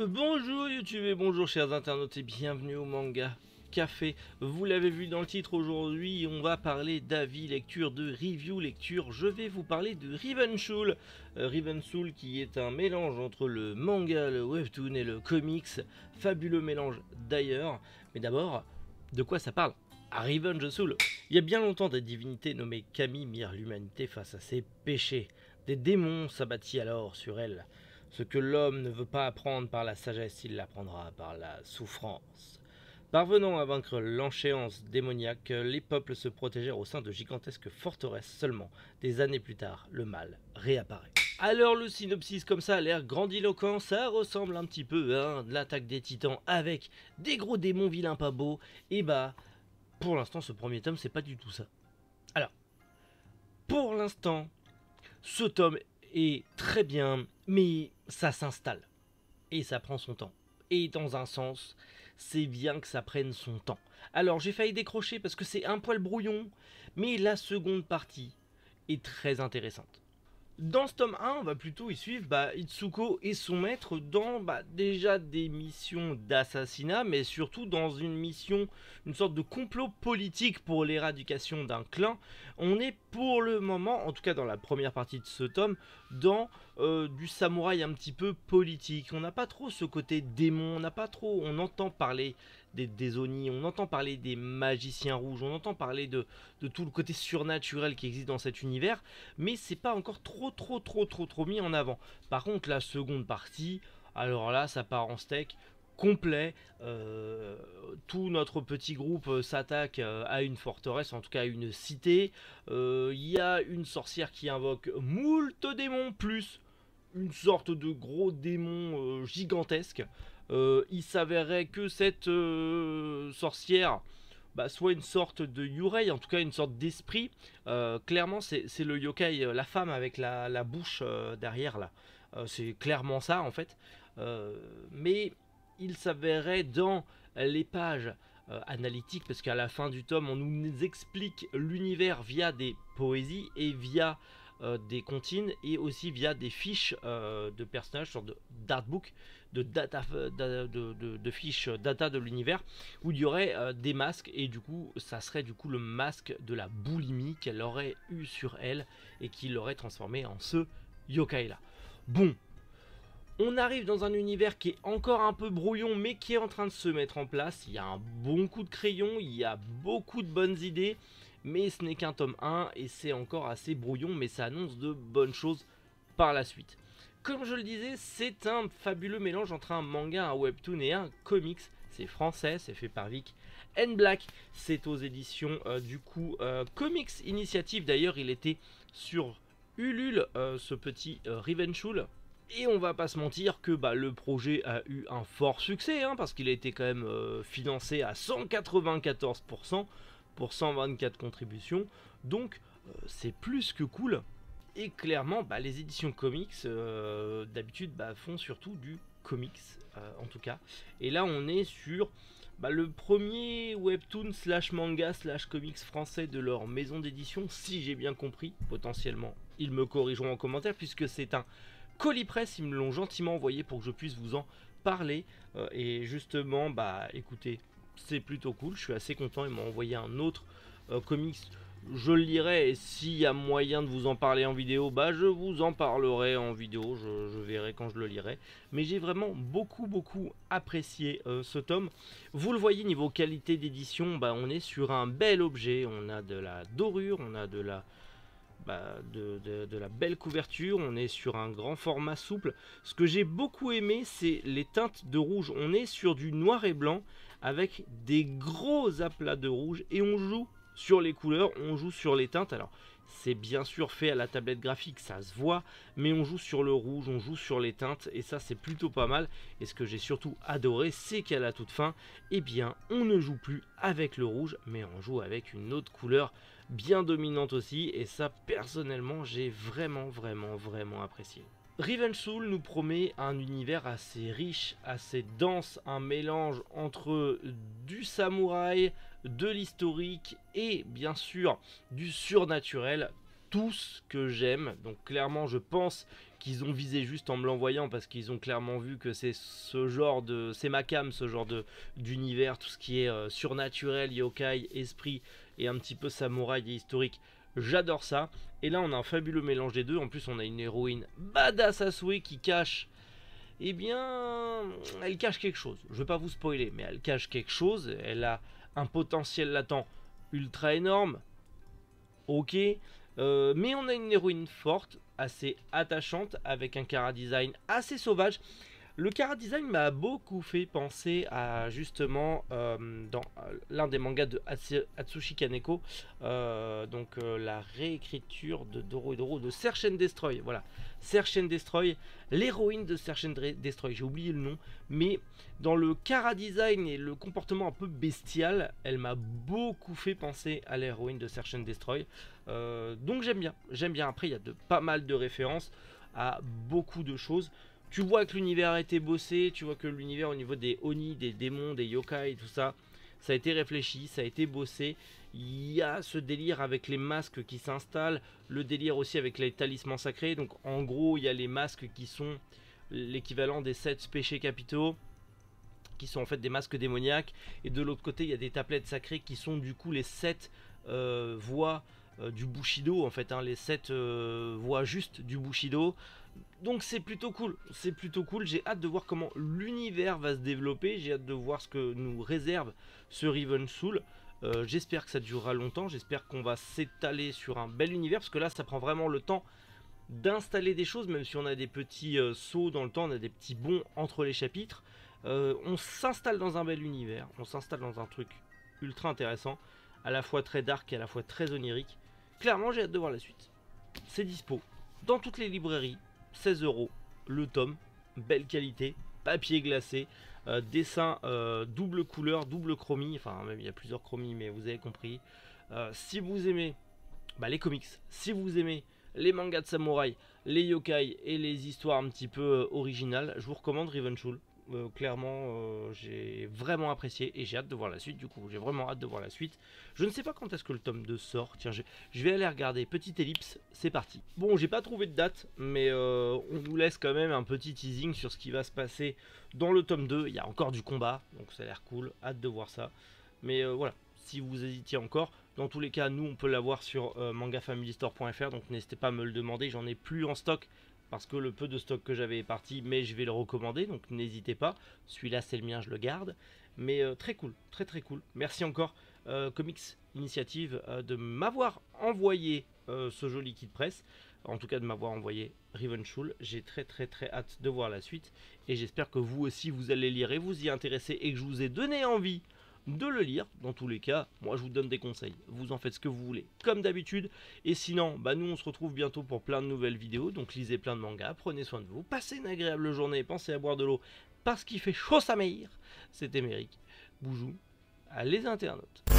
Bonjour YouTube et bonjour chers internautes et bienvenue au Manga Café. Vous l'avez vu dans le titre, aujourd'hui on va parler d'avis, lecture, de review, lecture. Je vais vous parler de Riven Soul. Riven Soul qui est un mélange entre le manga, le webtoon et le comics. Fabuleux mélange d'ailleurs. Mais d'abord, de quoi ça parle? Riven Soul. Il y a bien longtemps, des divinités nommées Kami mirent l'humanité face à ses péchés. Des démons s'abattirent alors sur elle. Ce que l'homme ne veut pas apprendre par la sagesse, il l'apprendra par la souffrance. Parvenant à vaincre l'enchéance démoniaque, les peuples se protégèrent au sein de gigantesques forteresses. Seulement, des années plus tard, le mal réapparaît. Alors le synopsis comme ça a l'air grandiloquent, ça ressemble un petit peu à l'attaque des titans avec des gros démons vilains pas beaux. Et bah, pour l'instant ce premier tome c'est pas du tout ça. Alors, pour l'instant, ce tome est très bien, mais ça s'installe. Et ça prend son temps. Et dans un sens, c'est bien que ça prenne son temps. Alors j'ai failli décrocher parce que c'est un poil brouillon, mais la seconde partie est très intéressante. Dans ce tome 1, on va plutôt y suivre Itsuko et son maître dans déjà des missions d'assassinat, mais surtout dans une mission, une sorte de complot politique pour l'éradication d'un clan. On est pour le moment, en tout cas dans la première partie de ce tome, dans du samouraï un petit peu politique. On n'a pas trop ce côté démon, on n'a pas trop, on entend parler des Oni, on entend parler des magiciens rouges, on entend parler de tout le côté surnaturel qui existe dans cet univers, mais c'est pas encore trop mis en avant. Par contre, la seconde partie, alors là, ça part en steak complet. Tout notre petit groupe s'attaque à une forteresse, en tout cas à une cité. Il y a une sorcière qui invoque moult démons, plus une sorte de gros démon gigantesque. Il s'avérait que cette sorcière soit une sorte de yurei, en tout cas une sorte d'esprit. Clairement, c'est le yokai, la femme avec la bouche derrière là. C'est clairement ça en fait. Mais il s'avérait dans les pages analytiques, parce qu'à la fin du tome, on nous explique l'univers via des poésies et via des comptines et aussi via des fiches de personnages, sorte d'artbook, de data, de fiches data de l'univers, où il y aurait des masques, et du coup ça serait du coup le masque de la boulimie qu'elle aurait eu sur elle et qui l'aurait transformé en ce yokai là. Bon, on arrive dans un univers qui est encore un peu brouillon, mais qui est en train de se mettre en place. Il y a un bon coup de crayon, il y a beaucoup de bonnes idées, mais ce n'est qu'un tome 1 et c'est encore assez brouillon, mais ça annonce de bonnes choses par la suite. Comme je le disais, c'est un fabuleux mélange entre un manga, un webtoon et un comics. C'est français, c'est fait par Vic and Black, c'est aux éditions Comics Initiative. D'ailleurs, il était sur Ulule, ce petit Riven Soul. Et on va pas se mentir que le projet a eu un fort succès, parce qu'il a été quand même financé à 194% pour 124 contributions. Donc c'est plus que cool. Et clairement, les éditions comics, d'habitude, font surtout du comics, en tout cas. Et là, on est sur le premier webtoon slash manga slash comics français de leur maison d'édition, si j'ai bien compris. Potentiellement, ils me corrigeront en commentaire, puisque c'est un colis presse, ils me l'ont gentiment envoyé pour que je puisse vous en parler. Et justement, écoutez, c'est plutôt cool, je suis assez content. Ils m'ont envoyé un autre comics, je le lirai, et s'il y a moyen de vous en parler en vidéo, je vous en parlerai en vidéo, je verrai quand je le lirai. Mais j'ai vraiment beaucoup apprécié ce tome. Vous le voyez, niveau qualité d'édition, on est sur un bel objet. On a de la dorure, on a de la de la belle couverture, on est sur un grand format souple. Ce que j'ai beaucoup aimé, c'est les teintes de rouge. On est sur du noir et blanc avec des gros aplats de rouge, et on joue sur les couleurs, on joue sur les teintes. Alors c'est bien sûr fait à la tablette graphique, ça se voit, mais on joue sur le rouge, on joue sur les teintes, et ça c'est plutôt pas mal. Et ce que j'ai surtout adoré, c'est qu'à la toute fin, on ne joue plus avec le rouge, mais on joue avec une autre couleur bien dominante aussi, et ça personnellement j'ai vraiment apprécié. Riven Soul nous promet un univers assez riche, assez dense, un mélange entre du samouraï, de l'historique et bien sûr du surnaturel, tout ce que j'aime. Donc clairement je pense qu'ils ont visé juste en me l'envoyant, parce qu'ils ont clairement vu que c'est ce genre de... c'est ma cam, ce genre d'univers, tout ce qui est surnaturel, yokai, esprit et un petit peu samouraï et historique. J'adore ça. Et là on a un fabuleux mélange des deux. En plus on a une héroïne badass à souhait qui cache... eh bien, elle cache quelque chose. Je ne vais pas vous spoiler, mais elle cache quelque chose. Elle a un potentiel latent ultra énorme. Ok. Mais on a une héroïne forte, assez attachante, avec un chara design assez sauvage. Le chara design m'a beaucoup fait penser à justement dans l'un des mangas de Atsushi Kaneko, la réécriture de Doro et Doro de Search and Destroy. Voilà, Search and Destroy, l'héroïne de Search and Destroy. J'ai oublié le nom, mais dans le chara design et le comportement un peu bestial, elle m'a beaucoup fait penser à l'héroïne de Search and Destroy. Donc j'aime bien, j'aime bien. Après, il y a pas mal de références à beaucoup de choses. Tu vois que l'univers a été bossé, tu vois que l'univers au niveau des Oni, des démons, des yokai, tout ça, ça a été réfléchi, ça a été bossé. Il y a ce délire avec les masques qui s'installent, le délire aussi avec les talismans sacrés. Donc en gros, il y a les masques qui sont l'équivalent des 7 péchés capitaux, qui sont en fait des masques démoniaques. Et de l'autre côté, il y a des tablettes sacrées qui sont du coup les 7 voies du Bushido, en fait, hein, les 7 voies justes du Bushido. Donc c'est plutôt cool, j'ai hâte de voir comment l'univers va se développer, j'ai hâte de voir ce que nous réserve ce Riven Soul. J'espère que ça durera longtemps, j'espère qu'on va s'étaler sur un bel univers, parce que là ça prend vraiment le temps d'installer des choses, même si on a des petits sauts dans le temps, on a des petits bonds entre les chapitres. On s'installe dans un bel univers, on s'installe dans un truc ultra intéressant, à la fois très dark et à la fois très onirique. Clairement j'ai hâte de voir la suite. C'est dispo dans toutes les librairies. 16 € le tome, belle qualité, papier glacé, dessin double couleur, double chromie, enfin même il y a plusieurs chromies mais vous avez compris. Si vous aimez les comics, si vous aimez les mangas de samouraï, les yokai et les histoires un petit peu originales, je vous recommande Riven Soul. Clairement j'ai vraiment apprécié et j'ai hâte de voir la suite. Du coup j'ai vraiment hâte de voir la suite. Je ne sais pas quand est-ce que le tome 2 sort. Tiens, je vais aller regarder. Petite ellipse, c'est parti. Bon, j'ai pas trouvé de date, mais on nous laisse quand même un petit teasing sur ce qui va se passer dans le tome 2. Il y a encore du combat, donc ça a l'air cool, hâte de voir ça. Mais voilà, si vous hésitiez encore, dans tous les cas nous on peut l'avoir sur mangafamilystore.fr, donc n'hésitez pas à me le demander. J'en ai plus en stock parce que le peu de stock que j'avais est parti, mais je vais le recommander, donc n'hésitez pas. Celui-là c'est le mien, je le garde. Mais très cool, très cool. Merci encore Comics Initiative de m'avoir envoyé ce joli kit presse. En tout cas de m'avoir envoyé Riven Soul. J'ai très hâte de voir la suite. Et j'espère que vous aussi vous allez lire et vous y intéresser, et que je vous ai donné envie de le lire. Dans tous les cas, moi je vous donne des conseils, vous en faites ce que vous voulez comme d'habitude. Et sinon, nous on se retrouve bientôt pour plein de nouvelles vidéos. Donc lisez plein de mangas, prenez soin de vous, passez une agréable journée, pensez à boire de l'eau parce qu'il fait chaud sa mère. C'était Méric, Boujou, à les internautes.